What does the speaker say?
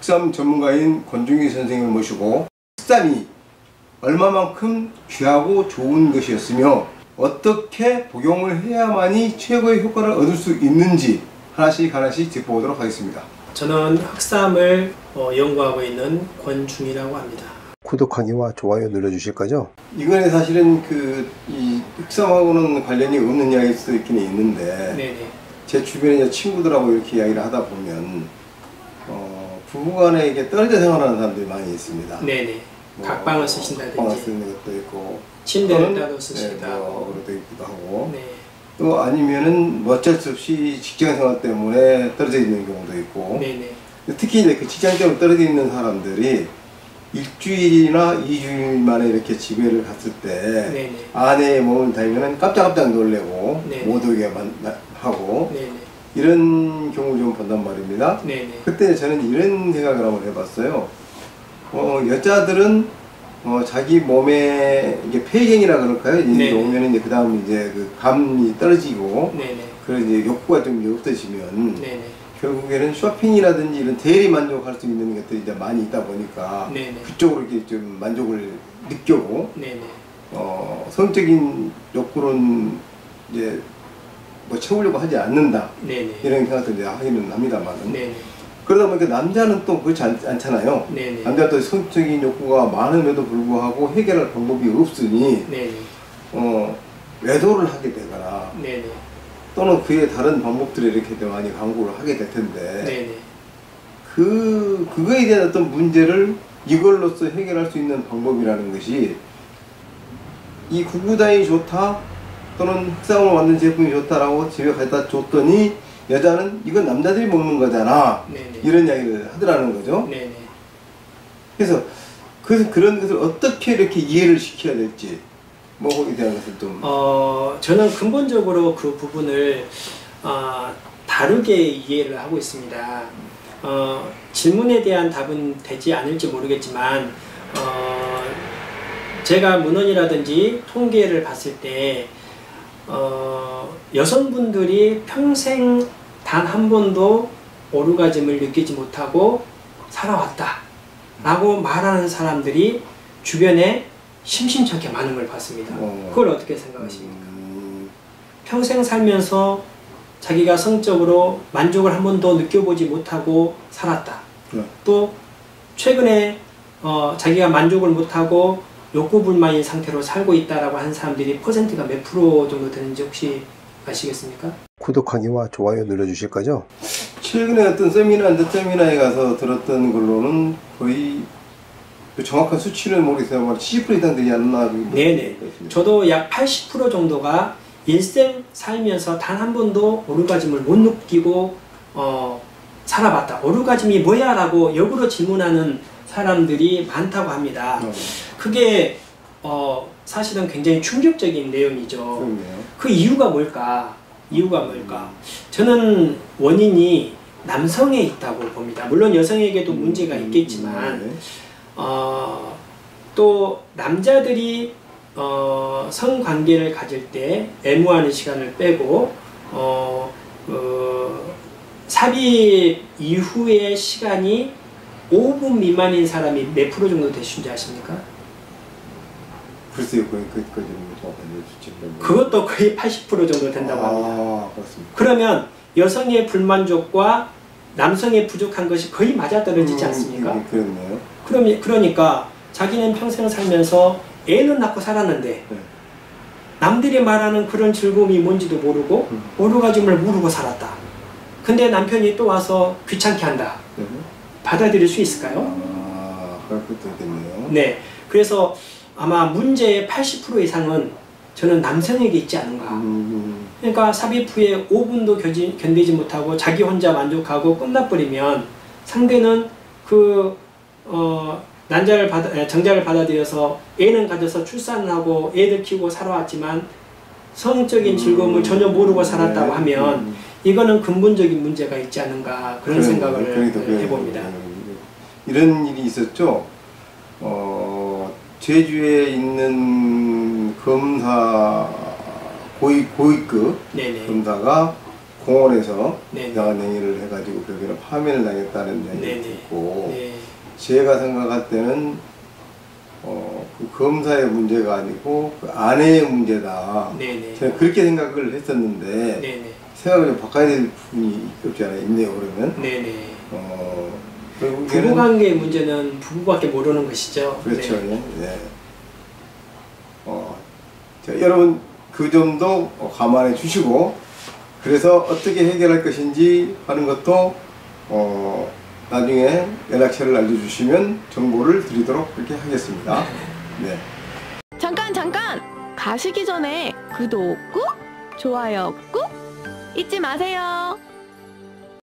흑삼 전문가인 권중희 선생님을 모시고 흑삼이 얼마만큼 귀하고 좋은 것이었으며 어떻게 복용을 해야만이 최고의 효과를 얻을 수 있는지 하나씩 짚어보도록 하겠습니다. 저는 흑삼을 연구하고 있는 권중희라고 합니다. 구독하기와 좋아요 눌러주실 거죠? 이거는 사실은 이 흑삼하고는 관련이 없는 이야기일 수도 있긴 있는데 네네. 제 주변에 친구들하고 이렇게 이야기를 하다 보면 부부간에 이게 떨어져 생활하는 사람들이 많이 있습니다. 네네. 각방을 쓰신다든지 각방을 쓰는 것도 있고 침대를 따로 쓰시기도 네, 하고 그것도 있기도 하고 네. 또 아니면은 어쩔 수 없이 직장 생활 때문에 떨어져 있는 경우도 있고 네네. 특히 이제 그 직장 때문에 떨어져 있는 사람들이 일주일이나 2주일 만에 이렇게 집에를 갔을 때 네네. 아내의 몸을 닿으면 깜짝깜짝 놀래고 네네. 못 오게 하고 네네. 이런 경우 좀 본단 말입니다. 네네. 그때 저는 이런 생각을 한번 해봤어요. 여자들은 자기 몸에 이게 폐경이라 그럴까요? 이제 오면 이제 그 다음 이제 그 감이 떨어지고 네네. 그런 이제 욕구가 좀 없어지면 네네. 결국에는 쇼핑이라든지 이런 대리 만족할 수 있는 것들이 이제 많이 있다 보니까 네네. 그쪽으로 이렇게 좀 만족을 느끼고 네네. 성적인 욕구는 이제 뭐 채우려고 하지 않는다. 네네. 이런 생각도 이제 하기는 합니다만은. 네네. 그러다 보니까 남자는 또 그렇지 않잖아요. 네네. 남자는 또 성적인 욕구가 많음에도 불구하고 해결할 방법이 없으니 네네. 외도를 하게 되거나 네네. 또는 그의 다른 방법들을 이렇게 많이 강구를 하게 될 텐데 네네. 그거에 대한 어떤 문제를 이걸로써 해결할 수 있는 방법이라는 것이 이 구구단이 좋다 또는 흑삼으로 만든 제품이 좋다라고 집에 갖다 줬더니 여자는 이건 남자들이 먹는 거잖아. 네네. 이런 이야기를 하더라는 거죠. 네네. 그래서 그런 것을 어떻게 이렇게 이해를 시켜야 될지 뭐에 대한 것을 좀 저는 근본적으로 그 부분을 다르게 이해를 하고 있습니다. 질문에 대한 답은 되지 않을지 모르겠지만 제가 문헌이라든지 통계를 봤을 때 여성분들이 평생 단 한 번도 오르가즘을 느끼지 못하고 살아왔다 라고 말하는 사람들이 주변에 심심찮게 많은 걸 봤습니다. 그걸 어떻게 생각하십니까? 평생 살면서 자기가 성적으로 만족을 한 번도 느껴보지 못하고 살았다. 또 최근에 자기가 만족을 못하고 욕구불만인 상태로 살고 있다라고 하는 사람들이 퍼센트가 몇 프로 정도 되는지 혹시 아시겠습니까? 구독하기와 좋아요 눌러주실 거죠? 최근에 어떤 세미나에 가서 들었던 걸로는 거의 정확한 수치는 모르겠어요. 70% 이상 되지 않나? 네네. 저도 약 80% 정도가 일생 살면서 단 한 번도 오르가즘을 못 느끼고 살아봤다. 오르가즘이 뭐야? 라고 역으로 질문하는 사람들이 많다고 합니다. 그게 사실은 굉장히 충격적인 내용이죠. 그렇네요. 그 이유가 뭘까? 저는 원인이 남성에 있다고 봅니다. 물론 여성에게도 문제가 있겠지만 또 남자들이 성관계를 가질 때 애무하는 시간을 빼고 삽입 이후의 시간이 5분 미만인 사람이 몇 프로 정도 되시는지 아십니까? 글쎄요, 그것도 거의 80% 정도 된다고 합니다. 그렇습니다. 그러면 여성의 불만족과 남성의 부족한 것이 거의 맞아떨어지지 않습니까? 그렇네요. 그러니까 자기는 평생 살면서 애는 낳고 살았는데 남들이 말하는 그런 즐거움이 뭔지도 모르고 오르가즘을 모르고 살았다. 근데 남편이 또 와서 귀찮게 한다. 받아들일 수 있을까요? 그럴 것도 있겠네요. 네. 그래서 아마 문제의 80% 이상은 저는 남성에게 있지 않은가. 그러니까 삽입 후에 5분도 견디지 못하고 자기 혼자 만족하고 끝나버리면 상대는 정자를 받아들여서 애는 가져서 출산하고 애들 키우고 살아왔지만 성적인 즐거움을 전혀 모르고 살았다고 하면 이거는 근본적인 문제가 있지 않은가 그런 생각을 해봅니다. 이런 일이 있었죠. 제주에 있는 검사 고위급 검사가 공원에서 네네. 이상한 행위를 해가지고 결국에는 파면을 당했다는 네네. 얘기를 듣고 네. 제가 생각할 때는 그 검사의 문제가 아니고 그 아내의 문제다. 네네. 저는 그렇게 생각을 했었는데 네네. 생각을 좀 바꿔야 될 부분이 없지 않아요? 있네요, 그러면. 네네. 결국에는 부부관계의 문제는 부부밖에 모르는 것이죠. 그렇죠. 네. 네. 자, 여러분 그 점도 감안해 주시고 그래서 어떻게 해결할 것인지 하는 것도 나중에 연락처를 알려주시면 정보를 드리도록 그렇게 하겠습니다. 네. 잠깐 가시기 전에 구독 꾹, 좋아요 꾹 잊지 마세요.